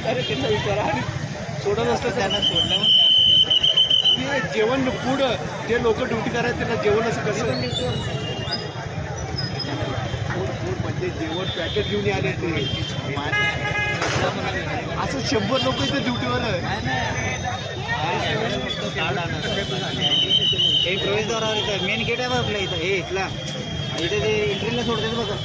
अरे त्यांना विचारा आणि सोडत असतं त्यांना सोडलं ते जेवण फूड जे लोक ड्युटी करायचे त्यांना जेवण असं कसं फूड म्हणजे जेवण पॅकेट घेऊन आले ते असं 100 लोक इथे ड्युटीवर हे प्रवेशद्वारावर येतं मेन गेट आहे बघ आपल्या इथं हे इथला इथे ते एंट्रीला सोडतात बघा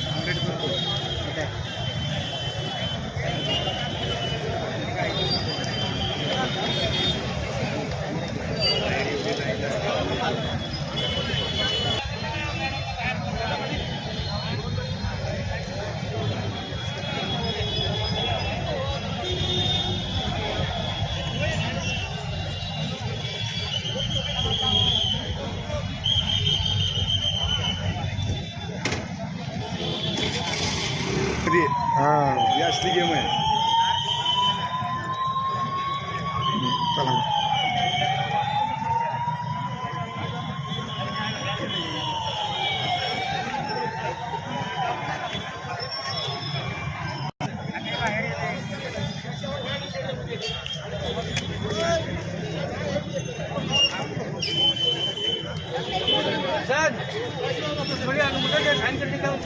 हाँ ये असली गेम है चला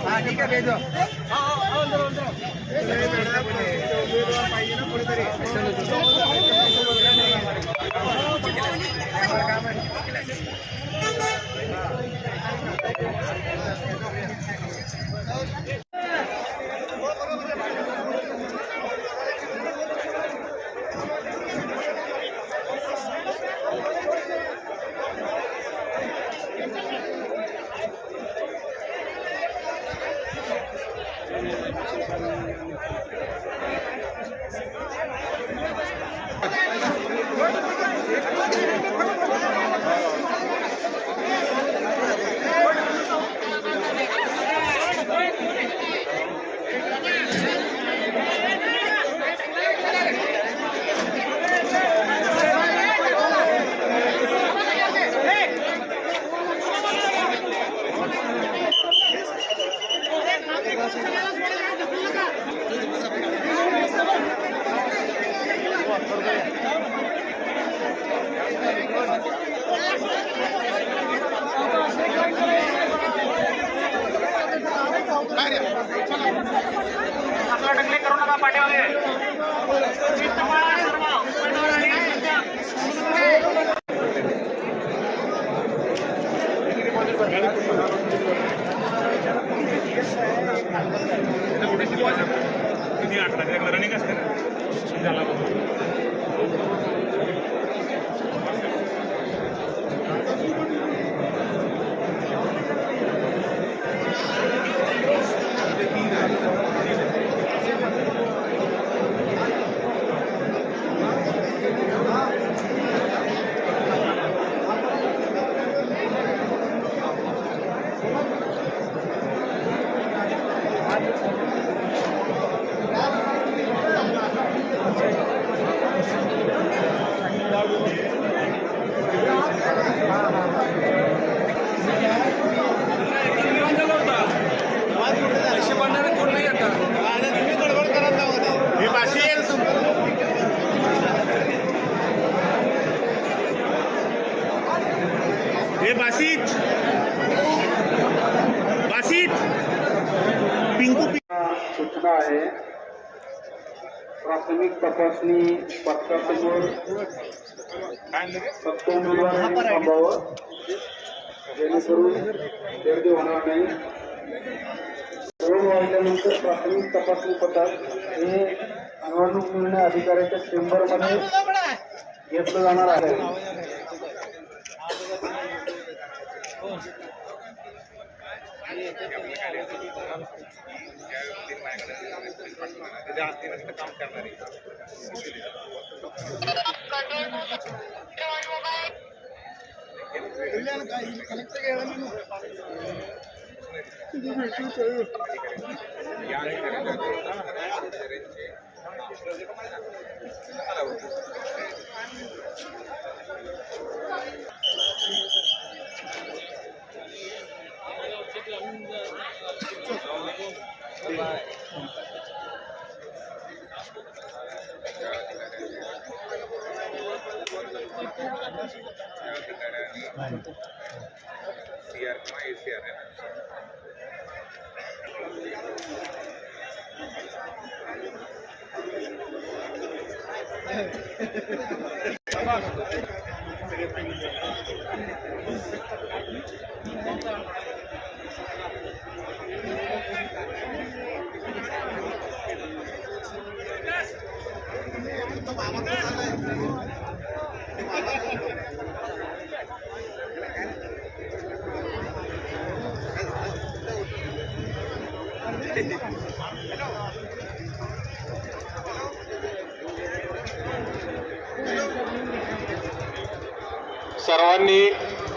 हाँ ठीक है भेजो टकले करू नका पाठीमागे रनिंग असते ना सूचना आहे प्राथमिक तपासणी पथकासमोर फक्त उमेदवारांनी थांबावं जेणेकरून गर्दी होणार नाही. 2 वाजल्यानंतर प्राथमिक तपासणी पथक हे निवडणूक निर्णय अधिकाऱ्याच्या चेंबरमध्ये घेतलं जाणार आहे. काम करणारी CR किंवा ACR आहे.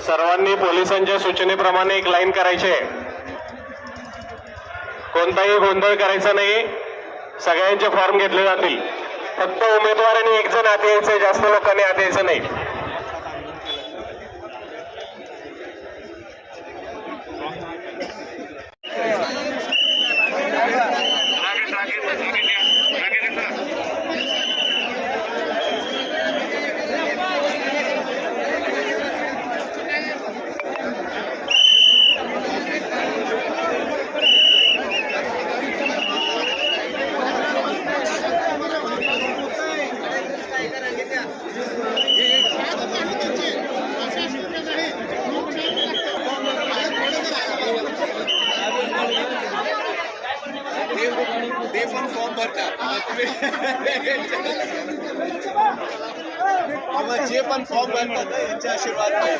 सर्वांनी पोलिसांच्या सूचनेप्रमाणे एक लाईन करायची आहे. कोणताही गोंधळ करायचा नाही. सगळ्यांचे फॉर्म घेतले जातील. फक्त उमेदवारांनी एक जण आत यायचं, जास्त लोकांनी आत यायचं नाही. ते पण फॉर्म भरतात किंवा जे पण फॉर्म भरतात यांचे आशीर्वाद आहे.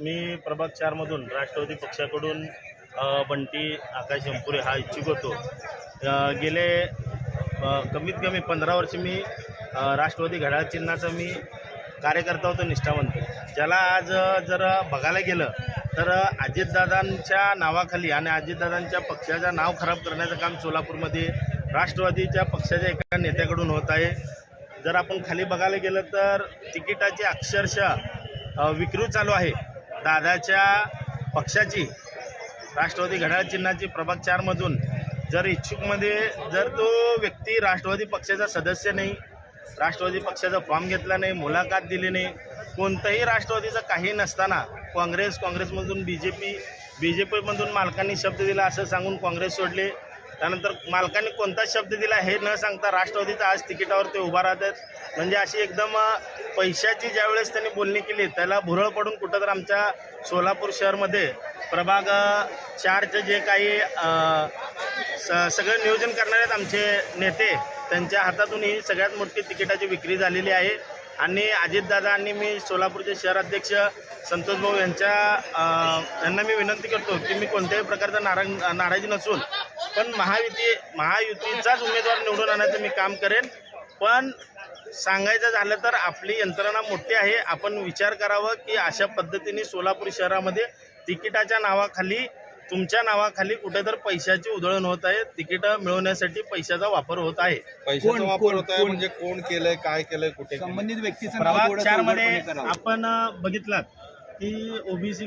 मी प्रभाग 4 मधून राष्ट्रवादी पक्षाकडून बंटी आकाश अंपुरे हा इच्छुक होतो. गेले कमीत कमी 15 वर्ष मी राष्ट्रवादी घड्याळ चिन्हाचा मी कार्यकर्ता होतो, निष्ठावंत. ज्याला आज जर बघायला गेलं तर अजितदादांच्या नावाखाली आणि अजितदादांच्या पक्षाचं नाव खराब करण्याचं काम सोलापूरमध्ये राष्ट्रवादीच्या पक्षाच्या एका नेत्याकडून होत आहे. जर आपण खाली बघायला गेलं तर तिकिटाची अक्षरशः विक्री चालू आहे. दादाच्या पक्षाची राष्ट्रवादी घड्याळ चिन्हाची प्रभाग 4 मधून जर इच्छुकमध्ये जर तो व्यक्ती राष्ट्रवादी पक्षाचा सदस्य नाही, राष्ट्रवादी पक्षाचा फॉर्म घेतला नाही, मुलाखत दिली नाही, कोणतंही राष्ट्रवादीचं काही नसताना काँग्रेसमधून बीजेपीमधून मालकांनी शब्द दिला असं सांगून काँग्रेस सोडले. त्यानंतर मालकांनी कोणता शब्द दिला हे न सांगता राष्ट्रवादीचा आज तिकिटावर ते उभा राहतात. म्हणजे अशी एकदम पैशाची ज्यावेळेस त्यांनी बोलणी केली त्याला भुरळ पडून कुठं तर आमच्या सोलापूर शहरमध्ये प्रभाग 4चे जे काही सगळं नियोजन करणारे आहेत आमचे नेते, त्यांच्या हातातून ही सगळ्यात मोठी तिकिटाची विक्री झालेली आहे. आणि अजितदादा आणि मी सोलापूरचे शहर अध्यक्ष संतोष भाऊ यांना मी विनंती करतो की मी कोणत्याही प्रकारचा नाराजी नसून पण महायुतीचाच उमेदवार निवडून आणायचं मी काम करेन. पण सांगायचं झालं तर आपली यंत्रणा मोठी आहे. आपण विचार करावं की अशा पद्धतीने सोलापूर शहरामध्ये तिकिटाच्या नावाखाली तुमच्या नावाखाली कुठे तर पैशाची उधळण होत आहे. तिकीट मिळवण्यासाठी पैशाचा वापर होत आहे. पैशाचा वापर होत आहे म्हणजे कोण केलंय, काय केलंय, कुठे संबंधित व्यक्तीचा प्रभाग 4 मध्ये आपण बघितलात की ओबीसी